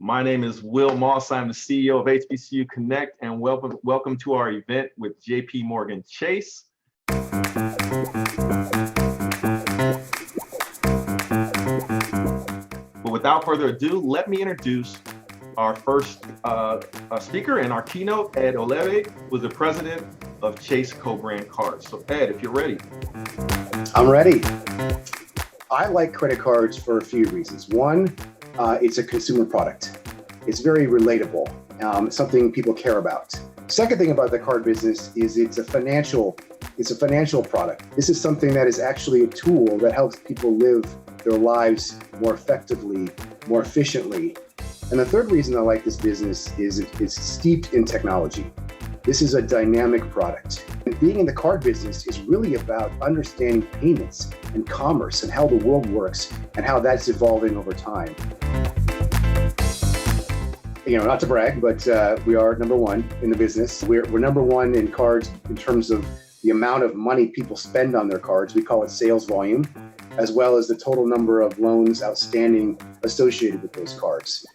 My name is Will Moss. I'm the CEO of HBCU Connect, and welcome to our event with JPMorgan Chase. But without further ado, let me introduce our first speaker in our keynote, Ed Olebe, who is the president of Chase co-brand cards. So Ed, if you're ready. I'm ready. I like credit cards for a few reasons. One, it's a consumer product. It's very relatable, something people care about. Second thing about the card business is it's a financial product. This is something that is actually a tool that helps people live their lives more effectively, more efficiently. And the third reason I like this business is it's steeped in technology. This is a dynamic product. And being in the card business is really about understanding payments and commerce and how the world works and how that's evolving over time. You know, not to brag, but we are number one in the business. We're number one in cards in terms of the amount of money people spend on their cards. We call it sales volume, as well as the total number of loans outstanding associated with those cards.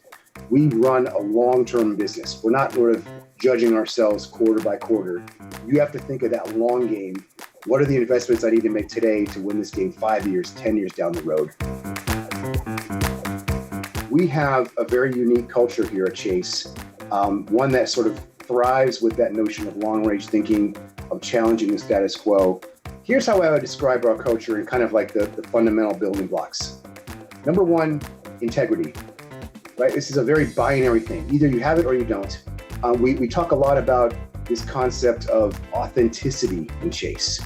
We run a long-term business. We're not sort of judging ourselves quarter by quarter. You have to think of that long game. What are the investments I need to make today to win this game 5 years, 10 years down the road? We have a very unique culture here at Chase, one that sort of thrives with that notion of long-range thinking, of challenging the status quo. Here's how I would describe our culture and kind of like the fundamental building blocks. Number one, integrity. Right? This is a very binary thing. Either you have it or you don't. We talk a lot about this concept of authenticity in Chase.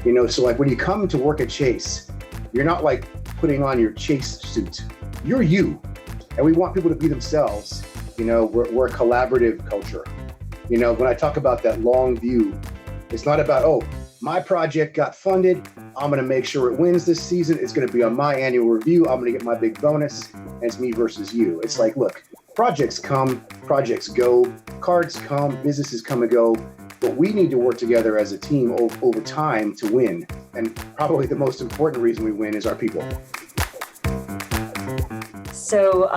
You know, so like when you come to work at Chase, you're not like putting on your Chase suit. You're you. And we want people to be themselves. You know, we're a collaborative culture. You know, when I talk about that long view, it's not about, oh, my project got funded. I'm going to make sure it wins this season. It's going to be on my annual review. I'm going to get my big bonus. And it's me versus you. It's like, look, projects come, projects go, cards come, businesses come and go. But we need to work together as a team over time to win. And probably the most important reason we win is our people. So,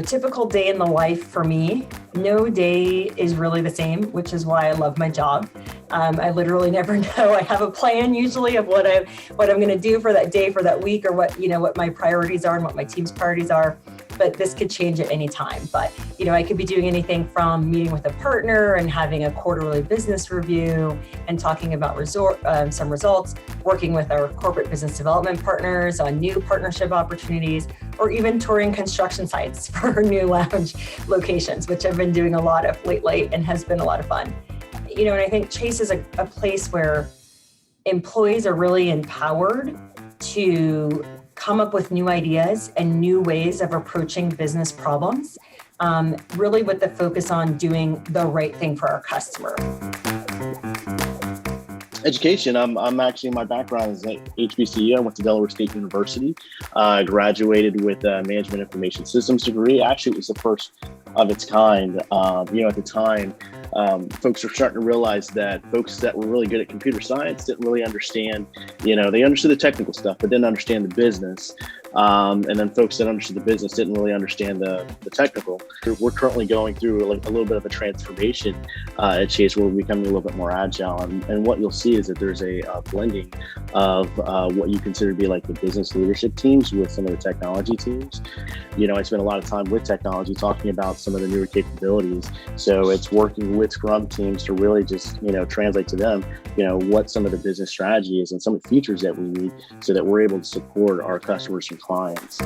typical day in the life for me, no day is really the same, which is why I love my job. I literally never know. I have a plan usually of what I'm going to do for that day, for that week, or what my priorities are and what my team's priorities are. But this could change at any time. But, I could be doing anything from meeting with a partner and having a quarterly business review and talking about some results, working with our corporate business development partners on new partnership opportunities, or even touring construction sites for new lounge locations, which I've been doing a lot of lately and has been a lot of fun. And I think Chase is a place where employees are really empowered to come up with new ideas and new ways of approaching business problems, really with the focus on doing the right thing for our customer. Education. I'm actually, my background is at HBCU. I went to Delaware State University, graduated with a management information systems degree. Actually, it was the first of its kind. At the time, folks were starting to realize that folks that were really good at computer science didn't really understand, they understood the technical stuff, but didn't understand the business. And then folks that understood the business didn't really understand the technical. We're currently going through a little bit of a transformation at Chase, where we're becoming a little bit more agile. And what you'll see is that there's a blending of what you consider to be like the business leadership teams with some of the technology teams. I spent a lot of time with technology talking about some of the newer capabilities. So it's working with Scrum teams to really just, translate to them, what some of the business strategy is and some of the features that we need so that we're able to support our customers and clients.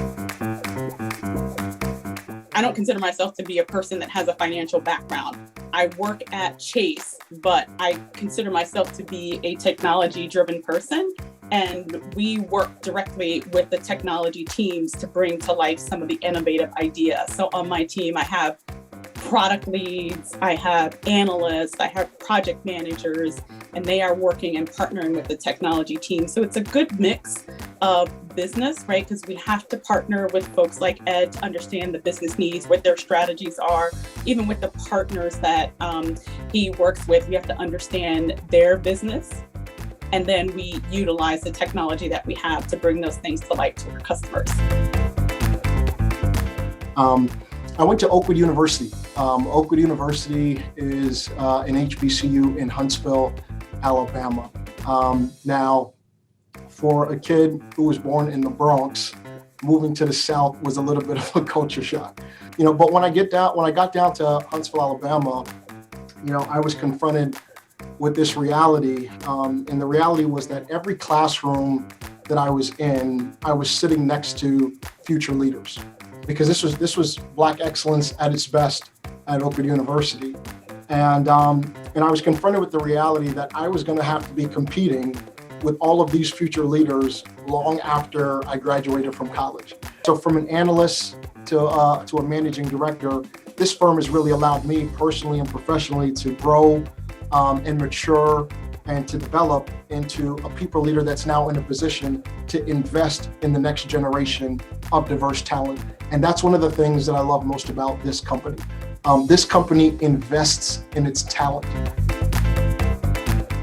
I don't consider myself to be a person that has a financial background. I work at Chase, but I consider myself to be a technology-driven person. And we work directly with the technology teams to bring to life some of the innovative ideas. So on my team, I have product leads, I have analysts, I have project managers, and they are working and partnering with the technology team. So it's a good mix of business, right? Because we have to partner with folks like Ed to understand the business needs, what their strategies are, even with the partners that he works with, we have to understand their business. And then we utilize the technology that we have to bring those things to light to our customers. I went to Oakwood University. Oakwood University is an HBCU in Huntsville, Alabama. Now, for a kid who was born in the Bronx, moving to the South was a little bit of a culture shock. But when I got down to Huntsville, Alabama, I was confronted with this reality. And the reality was that every classroom that I was in, I was sitting next to future leaders, because this was Black excellence at its best at Oakwood University. And I was confronted with the reality that I was going to have to be competing with all of these future leaders long after I graduated from college. So from an analyst to a managing director, this firm has really allowed me personally and professionally to grow and mature and to develop into a people leader that's now in a position to invest in the next generation of diverse talent. And that's one of the things that I love most about this company. This company invests in its talent.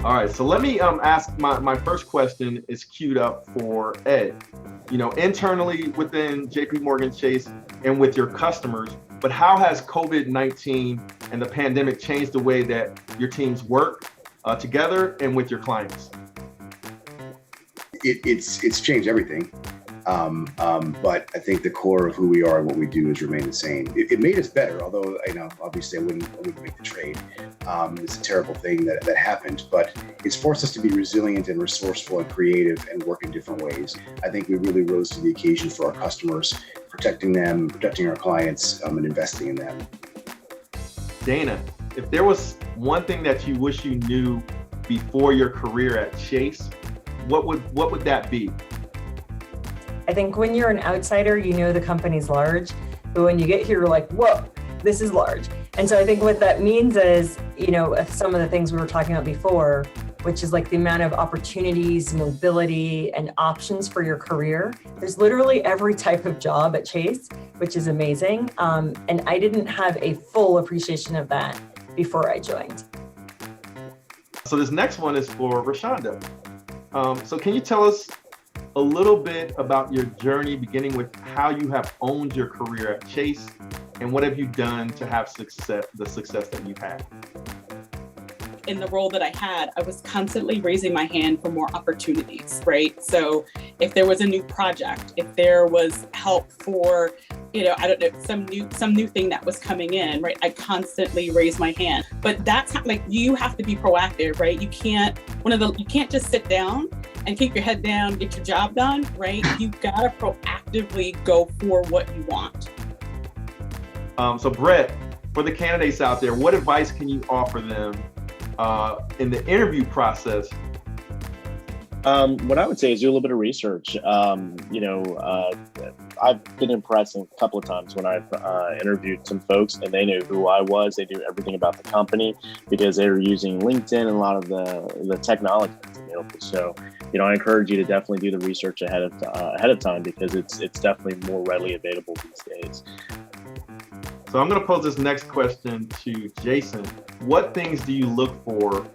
All right, so let me ask my first question is queued up for Ed. Internally within JPMorgan Chase and with your customers, but how has COVID-19 and the pandemic changed the way that your teams work together and with your clients? It's changed everything. But I think the core of who we are and what we do has remained the same. It made us better, although obviously I wouldn't make the trade. It's a terrible thing that happened, but it's forced us to be resilient and resourceful and creative and work in different ways. I think we really rose to the occasion for our customers, protecting them, protecting our clients, and investing in them. Dana, if there was one thing that you wish you knew before your career at Chase, what would that be? I think when you're an outsider, the company's large, but when you get here, you're like, whoa, this is large. And so I think what that means is, some of the things we were talking about before, which is like the amount of opportunities, mobility, and options for your career. There's literally every type of job at Chase, which is amazing. And I didn't have a full appreciation of that before I joined. So this next one is for Rashaunda. So can you tell us a little bit about your journey, beginning with how you have owned your career at Chase, and what have you done to have the success that you've had? In the role that I had, I was constantly raising my hand for more opportunities, right? So if there was a new project, if there was help for, some new thing that was coming in, right? I constantly raised my hand. But that's you have to be proactive, right? You can't just sit down and keep your head down, get your job done, right? You gotta proactively go for what you want. So Brett, for the candidates out there, what advice can you offer them in the interview process? What I would say is do a little bit of research. I've been impressed a couple of times when I've interviewed some folks and they knew who I was. They knew everything about the company because they were using LinkedIn and a lot of the technology that's available. So, I encourage you to definitely do the research ahead of time because it's definitely more readily available these days. So I'm going to pose this next question to Jason. What things do you look for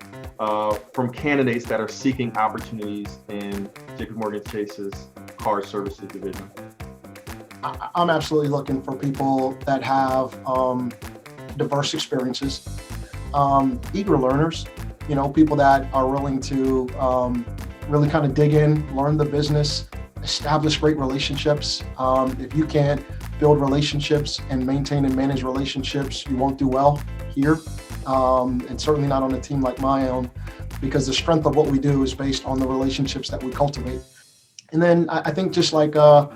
from candidates that are seeking opportunities in JPMorgan Chase's card services division? I'm absolutely looking for people that have diverse experiences, eager learners, people that are willing to really kind of dig in, learn the business, establish great relationships. If you can't build relationships and maintain and manage relationships, you won't do well here, and certainly not on a team like my own, because the strength of what we do is based on the relationships that we cultivate. And then I think just like a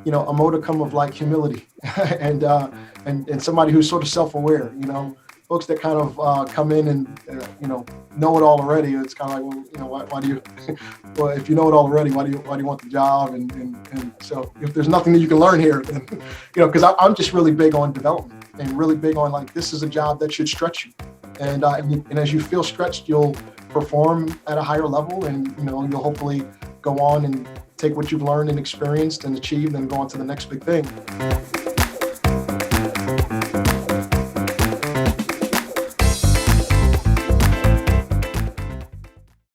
modicum of like humility and somebody who's sort of self-aware, folks that kind of come in and know it all already. It's kind of like, well, why do you? Well, if you know it all already, why do you want the job? And so if there's nothing that you can learn here, then because I'm just really big on development and really big on like this is a job that should stretch you, and as you feel stretched, you'll perform at a higher level, and you'll hopefully go on and take what you've learned and experienced and achieved and go on to the next big thing.